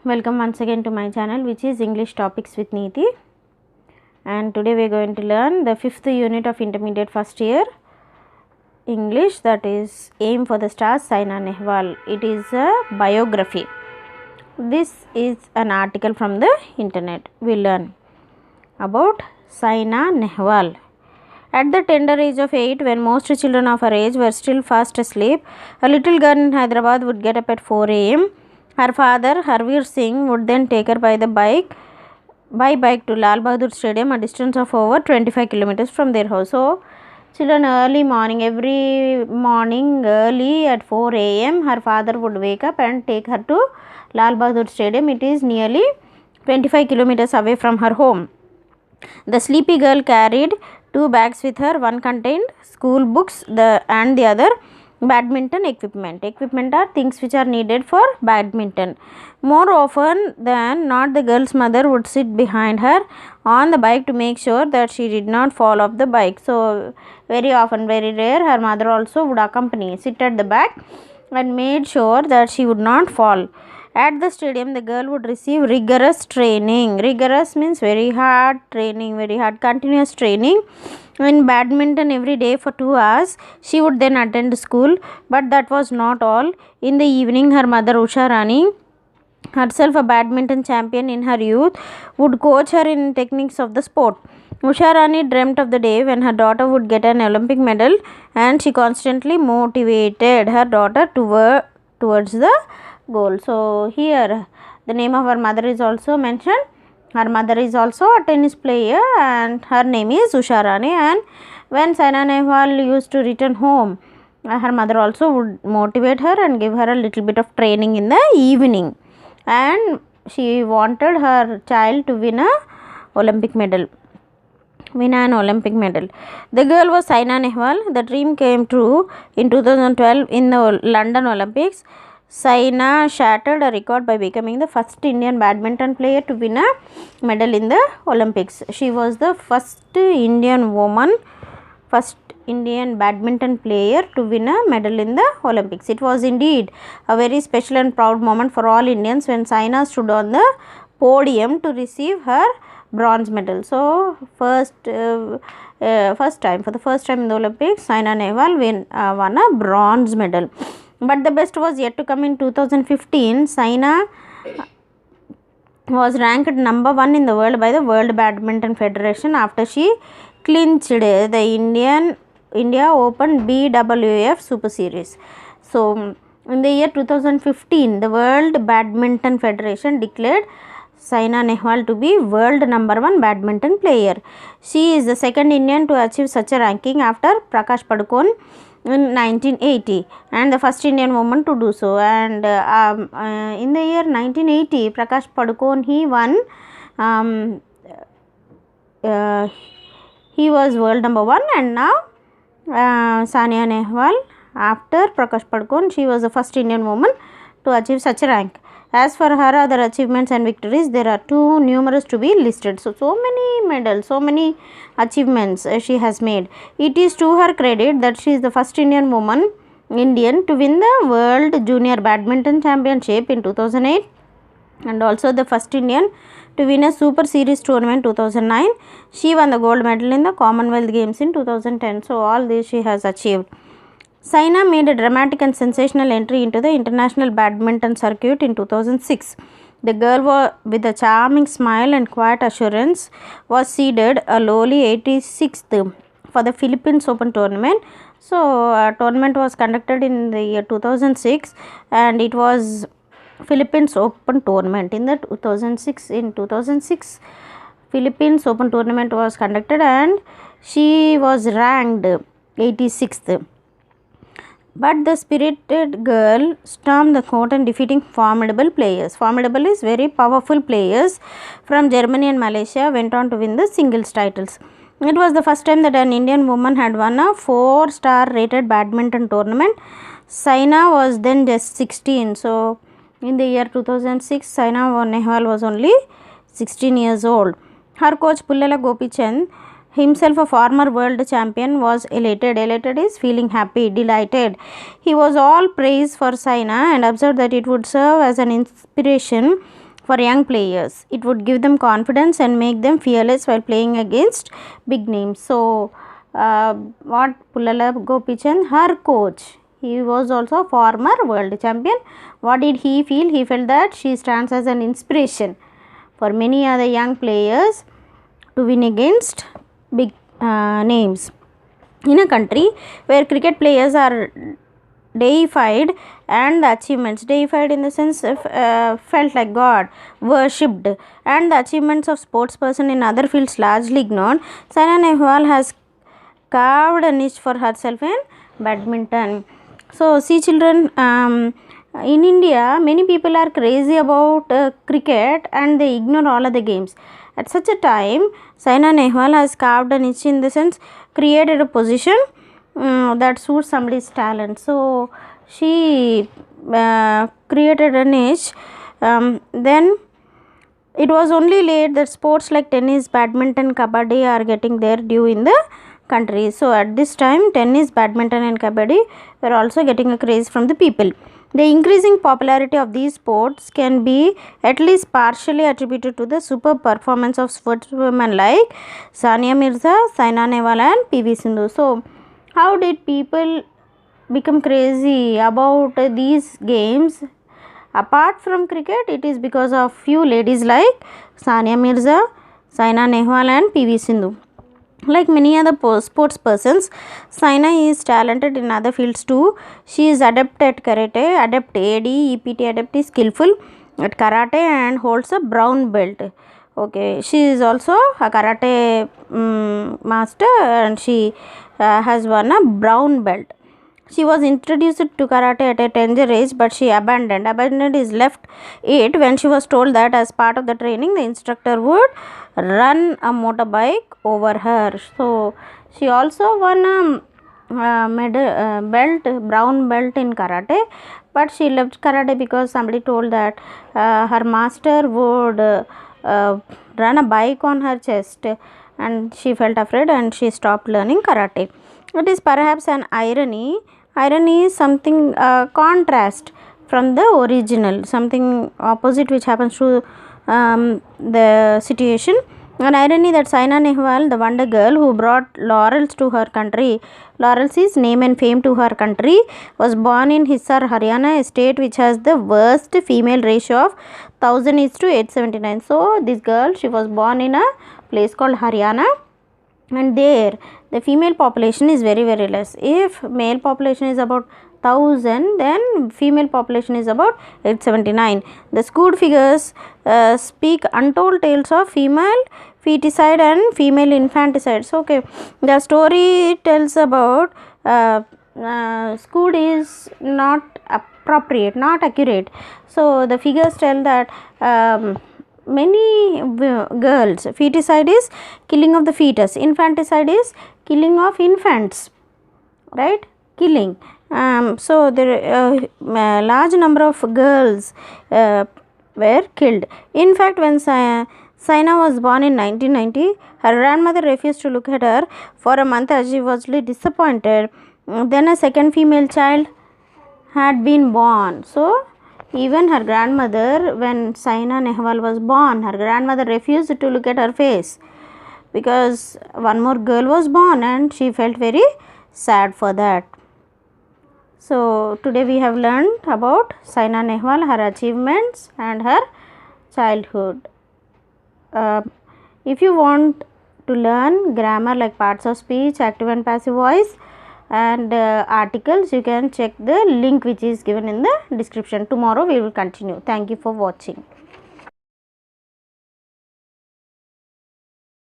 Welcome once again to my channel, which is English Topics with Neeti. And today we are going to learn the 5th unit of intermediate first year English, that is Aim for the Stars, Saina Nehwal. It is a biography. This is an article from the internet. We learn about Saina Nehwal. At the tender age of 8, when most children of her age were still fast asleep, a little girl in Hyderabad would get up at 4 a.m. Her father, Harveer Singh, would then take her by bike to Lal Bahadur Stadium, a distance of over 25 kilometers from their house. So, children every morning early at 4 a.m. her father would wake up and take her to Lal Bahadur Stadium. It is nearly 25 kilometers away from her home. The sleepy girl carried 2 bags with her. One contained school books and the other badminton equipment. Equipment are things which are needed for badminton. More often than not, the girl's mother would sit behind her on the bike to make sure that she did not fall off the bike. So, very often, very rare, her mother also would sit at the back and made sure that she would not fall. At the stadium, the girl would receive rigorous training. Rigorous means very hard training, very hard continuous training. In badminton every day for 2 hours. She would then attend school, but that was not all. In the evening, her mother Usha Rani, herself a badminton champion in her youth, would coach her in techniques of the sport. Usha Rani dreamt of the day when her daughter would get an Olympic medal, and she constantly motivated her daughter towards the goal. So here the name of her mother is also mentioned. Her mother is also a tennis player and her name is Usha Rani. And when Saina Nehwal used to return home, her mother also would motivate her and give her a little bit of training in the evening. And she wanted her child to win an Olympic medal. The girl was Saina Nehwal. The dream came true in 2012 in the London Olympics. Saina shattered a record by becoming the first Indian badminton player to win a medal in the Olympics. She was the first Indian badminton player to win a medal in the Olympics. It was indeed a very special and proud moment for all Indians when Saina stood on the podium to receive her bronze medal. So, for the first time in the Olympics, Saina Nehwal won a bronze medal. But the best was yet to come. In 2015, Saina was ranked number 1 in the world by the World Badminton Federation after she clinched the India Open BWF Super Series. So, in the year 2015, the World Badminton Federation declared Saina Nehwal to be world number 1 badminton player. She is the second Indian to achieve such a ranking after Prakash Padukone in 1980 and the first Indian woman to do so. And in the year 1980, Prakash Padukone, he was world number 1, and now Saina Nehwal, after Prakash Padukone, she was the first Indian woman to achieve such a rank. As for her other achievements and victories, there are too numerous to be listed. So many medals, so many achievements she has made. It is to her credit that she is the first Indian to win the World Junior Badminton Championship in 2008 and also the first Indian to win a Super Series tournament 2009. She won the gold medal in the Commonwealth Games in 2010. So all this she has achieved. Saina made a dramatic and sensational entry into the international badminton circuit in 2006. The girl, with a charming smile and quiet assurance, was seeded a lowly 86th for the Philippines Open tournament. So, a tournament was conducted in the year 2006 and it was Philippines Open tournament. In 2006, Philippines Open tournament was conducted and she was ranked 86th. But the spirited girl stormed the court and defeating formidable players. Formidable is very powerful players from Germany and Malaysia went on to win the singles titles. It was the first time that an Indian woman had won a 4-star rated badminton tournament. Saina was then just 16. So, in the year 2006, Saina Nehwal was only 16 years old. Her coach Pullela Gopichand, himself a former world champion, was elated. Elated is feeling happy, delighted. He was all praise for Saina and observed that it would serve as an inspiration for young players. It would give them confidence and make them fearless while playing against big names. So, what Pulala Gopichand, her coach, he was also a former world champion. What did he feel? He felt that she stands as an inspiration for many other young players to win against big names. In a country where cricket players are deified and the achievements, deified in the sense felt like God, worshipped, and the achievements of sportsperson in other fields largely ignored, Saina Nehwal has carved a niche for herself in badminton. So, see children, in India, many people are crazy about cricket and they ignore all other games. At such a time, Saina Nehwal has carved a niche in the sense created a position that suits somebody's talent. So, she created a niche. Then it was only late that sports like tennis, badminton, kabaddi are getting their due in the country. So, at this time, tennis, badminton and kabaddi were also getting a craze from the people. The increasing popularity of these sports can be at least partially attributed to the superb performance of sportswomen like Sania Mirza, Saina Nehwal and PV Sindhu. So, how did people become crazy about these games? Apart from cricket, it is because of few ladies like Sania Mirza, Saina Nehwal and PV Sindhu. Like many other sports persons, Saina is talented in other fields too. She is adept at karate, adept AD, EPT adept is skillful at karate and holds a brown belt. Okay, she is also a karate master and she has won a brown belt. She was introduced to karate at a tender age, but she abandoned is left it when she was told that as part of the training the instructor would run a motorbike over her. So, she also won a brown belt in karate, but she left karate because somebody told that her master would run a bike on her chest and she felt afraid and she stopped learning karate. It is perhaps an irony. Irony is something contrast from the original, something opposite which happens to the situation. An irony that Saina Nehwal, the wonder girl who brought laurels to her country, laurels is name and fame to her country, was born in Hisar, Haryana, a state which has the worst female ratio of 1000:879. So, this girl, she was born in a place called Haryana, and there the female population is very less. If male population is about 1000, then female population is about 879. The skewed figures speak untold tales of female feticide and female infanticide. So, okay, the story tells about skewed is not appropriate, not accurate. So, the figures tell that many girls, feticide is killing of the fetus, infanticide is killing of infants, right, killing. So, there large number of girls were killed. In fact, when Saina was born in 1990, her grandmother refused to look at her for a month as she was disappointed. Then a second female child had been born. So, even her grandmother, when Saina Nehwal was born, her grandmother refused to look at her face because one more girl was born and she felt very sad for that. So, today we have learned about Saina Nehwal, her achievements and her childhood. If you want to learn grammar like parts of speech, active and passive voice and articles, you can check the link which is given in the description. Tomorrow we will continue. Thank you for watching.